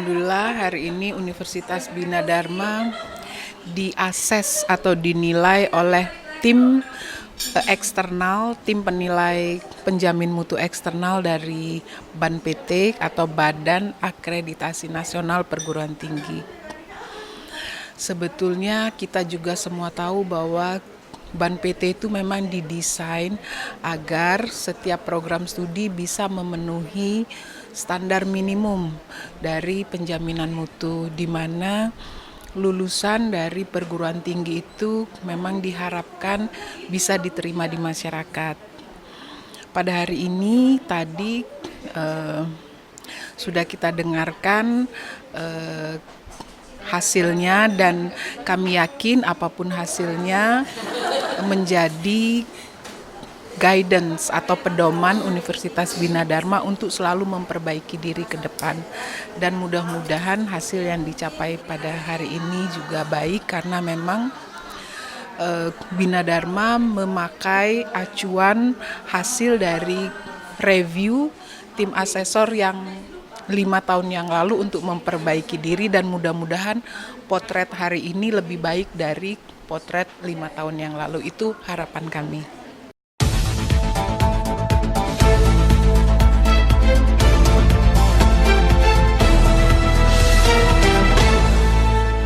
Alhamdulillah hari ini Universitas Bina Dharma diases atau dinilai oleh tim tim penilai penjamin mutu eksternal dari BAN PT atau Badan Akreditasi Nasional Perguruan Tinggi. Sebetulnya kita juga semua tahu bahwa BAN PT itu memang didesain agar setiap program studi bisa memenuhi standar minimum dari penjaminan mutu, di mana lulusan dari perguruan tinggi itu memang diharapkan bisa diterima di masyarakat. Pada hari ini tadi sudah kita dengarkan hasilnya, dan kami yakin apapun hasilnya menjadi guidance atau pedoman Universitas Bina Dharma untuk selalu memperbaiki diri ke depan. Dan mudah-mudahan hasil yang dicapai pada hari ini juga baik, karena memang Bina Dharma memakai acuan hasil dari review tim asesor yang 5 tahun yang lalu untuk memperbaiki diri, dan mudah-mudahan potret hari ini lebih baik dari potret 5 tahun yang lalu. Itu harapan kami.